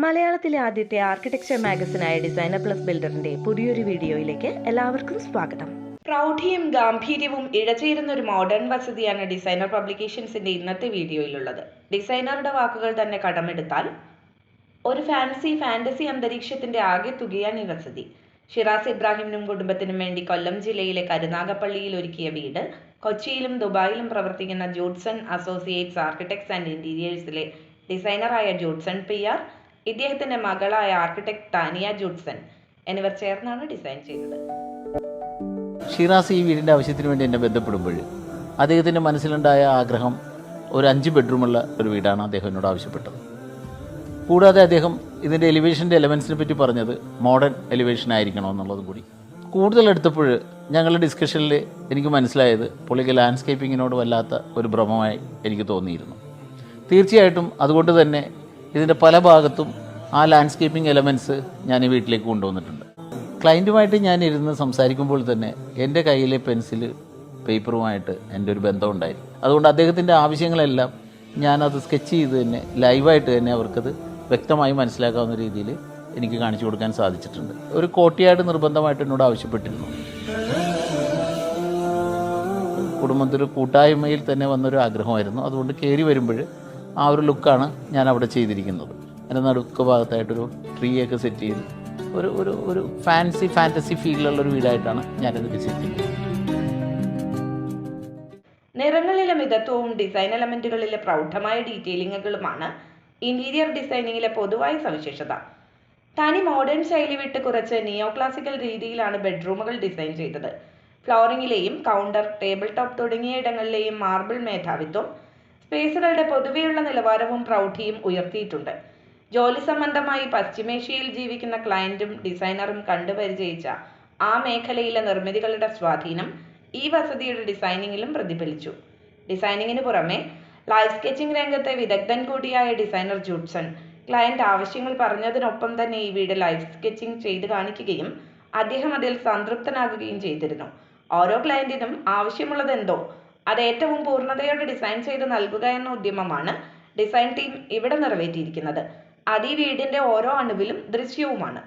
മലയാളത്തിലെ ആദ്യത്തെ architecture മാഗസിനായ designer plus ബിൽഡറിന്റെ പുതിയൊരു വീഡിയോയിലേക്ക് എല്ലാവർക്കും സ്വാഗതം. പ്രൗഢിയും ഗാംഭീര്യവും ഇഴചേരുന്ന ഒരു മോഡേൺ വസതിയാണ് ഡിസൈനർ പബ്ലിക്കേഷൻസിന്റെ ഇന്നത്തെ വീഡിയോയിലുള്ളത്. ഡിസൈനറുടെ വാക്കുകൾ തന്നെ കടമെടുത്താൽ ഒരു ഫാന്റസി അന്തരീക്ഷത്തിന്റെ ആകെ തുകയാണ് ഈ വസതി. ഷിറാസ് ഇബ്രാഹിമിനും കുടുംബത്തിനും വേണ്ടി കൊല്ലം ജില്ലയിലെ കരുനാഗപ്പള്ളിയിൽ ഒരുക്കിയ വീട് കൊച്ചിയിലും ദുബായിലും പ്രവർത്തിക്കുന്ന ജൂഡ്സൺ അസോസിയേറ്റ്സ് ആർക്കിടെക്ട്സ് ആൻഡ് ഇന്റീരിയേഴ്സിലെ ഡിസൈനറായ ജൂഡ്സൺ PR, ഇദ്ദേഹത്തിന്റെ മകളായ ആർക്കിടെക്ട് താനിയ ജൂഡ്സൺ എന്നിവർ ചേർന്നാണ് ഡിസൈൻ ചെയ്തത്. ഷിറാസ് ഈ വീടിൻ്റെ ആവശ്യത്തിന് വേണ്ടി എന്നെ ബന്ധപ്പെടുമ്പോൾ അദ്ദേഹത്തിൻ്റെ മനസ്സിലുണ്ടായ ആഗ്രഹം ഒരു 5 ബെഡ്റൂമുള്ള ഒരു വീടാണ് അദ്ദേഹം എന്നോട് ആവശ്യപ്പെട്ടത്. കൂടാതെ അദ്ദേഹം ഇതിൻ്റെ എലിവേഷൻ്റെ എലമെൻസിനെ പറ്റി പറഞ്ഞത് മോഡേൺ എലിവേഷൻ ആയിരിക്കണം എന്നുള്ളതും കൂടി. കൂടുതൽ എടുത്തപ്പോൾ ഞങ്ങളുടെ ഡിസ്കഷനിൽ എനിക്ക് മനസ്സിലായത് പുള്ളിക്ക് ലാൻഡ്സ്കേപ്പിങ്ങിനോട് വല്ലാത്ത ഒരു ഭ്രമമായി എനിക്ക് തോന്നിയിരുന്നു. തീർച്ചയായിട്ടും അതുകൊണ്ട് തന്നെ ഇതിൻ്റെ പല ഭാഗത്തും ആ ലാൻഡ്സ്കേപ്പിംഗ് എലമെൻറ്റ്സ് ഞാൻ ഈ വീട്ടിലേക്ക് കൊണ്ടുവന്നിട്ടുണ്ട്. ക്ലയൻറ്റുമായിട്ട് ഞാൻ ഇരുന്ന് സംസാരിക്കുമ്പോൾ തന്നെ എൻ്റെ കയ്യിലെ പെൻസില് പേപ്പറുമായിട്ട് എൻ്റെ ഒരു ബന്ധമുണ്ടായിരുന്നു. അതുകൊണ്ട് അദ്ദേഹത്തിൻ്റെ ആവശ്യങ്ങളെല്ലാം ഞാനത് സ്കെച്ച് ചെയ്ത് തന്നെ ലൈവായിട്ട് തന്നെ അവർക്കത് വ്യക്തമായി മനസ്സിലാക്കാവുന്ന രീതിയിൽ എനിക്ക് കാണിച്ചു കൊടുക്കാൻ സാധിച്ചിട്ടുണ്ട്. ഒരു കോർട്ട്യാർഡ് നിർബന്ധമായിട്ട് എന്നോട് ആവശ്യപ്പെട്ടിരുന്നു. കുടുംബത്തിൽ കൂട്ടായ്മയിൽ തന്നെ വന്നൊരു ആഗ്രഹമായിരുന്നു. അതുകൊണ്ട് കയറി വരുമ്പോൾ ആ ഒരു ലുക്കാണ് ഞാൻ അവിടെ ചെയ്തിരിക്കുന്നത്. അതിൻ്റെ നടുക്ക് ഭാഗത്തായിട്ടൊരു ട്രീയൊക്കെ സെറ്റ് ചെയ്ത് ഒരു ഫാൻറ്റസി ഫീലിലുള്ളൊരു വീടായിട്ടാണ് ഞാനിതൊക്കെ ചെയ്തിരിക്കുന്നത്. നിറങ്ങളിലെ മിതത്വവും ഡിസൈൻ എലമെന്റുകളിലെ പ്രൗഢമായ ഡീറ്റെയിലിങ്ങുകളുമാണ് ഇന്റീരിയർ ഡിസൈനിങ്ങിലെ പൊതുവായ സവിശേഷത. തനി മോഡേൺ ശൈലി വിട്ട് കുറച്ച് നിയോ ക്ലാസിക്കൽ രീതിയിലാണ് ബെഡ്റൂമുകൾ ഡിസൈൻ ചെയ്തത്. ഫ്ലോറിങ്ങിലെയും കൗണ്ടർ, ടേബിൾ ടോപ്പ് തുടങ്ങിയ ഇടങ്ങളിലെയും മാർബിൾ മേധാവിത്വം സ്പേസുകളുടെ പൊതുവെയുള്ള നിലവാരവും പ്രൗഢിയും ഉയർത്തിയിട്ടുണ്ട്. ജോലി സംബന്ധമായി പശ്ചിമേഷ്യയിൽ ജീവിക്കുന്ന ക്ലയന്റും ഡിസൈനറും കണ്ടുപരിചയിച്ച ആ മേഖലയിലെ നിർമ്മിതികളുടെ സ്വാധീനം ഈ വസതിയുടെ ഡിസൈനിങ്ങിലും പ്രതിഫലിച്ചു. ഡിസൈനിങ്ങിന് പുറമെ ലൈഫ് സ്കെച്ചിംഗ് രംഗത്തെ വിദഗ്ധൻ കൂടിയായ ഡിസൈനർ ജൂഡ്സൺ ക്ലയന്റ് ആവശ്യങ്ങൾ പറഞ്ഞതിനൊപ്പം തന്നെ ഈ വീട് ലൈഫ് സ്കെച്ചിംഗ് ചെയ്ത് കാണിക്കുകയും അദ്ദേഹം അതിൽ സംതൃപ്തനാകുകയും ചെയ്തിരുന്നു. ഓരോ ക്ലയന്റിനും ആവശ്യമുള്ളതെന്തോ അത് ഏറ്റവും പൂർണ്ണതയോടെ ഡിസൈൻ ചെയ്ത് നൽകുക എന്ന ഉദ്യമമാണ് ഡിസൈൻ ടീം ഇവിടെ നിറവേറ്റിയിരിക്കുന്നത്. അത് ഈ വീടിന്റെ ഓരോ അണുവിലും ദൃശ്യവുമാണ്.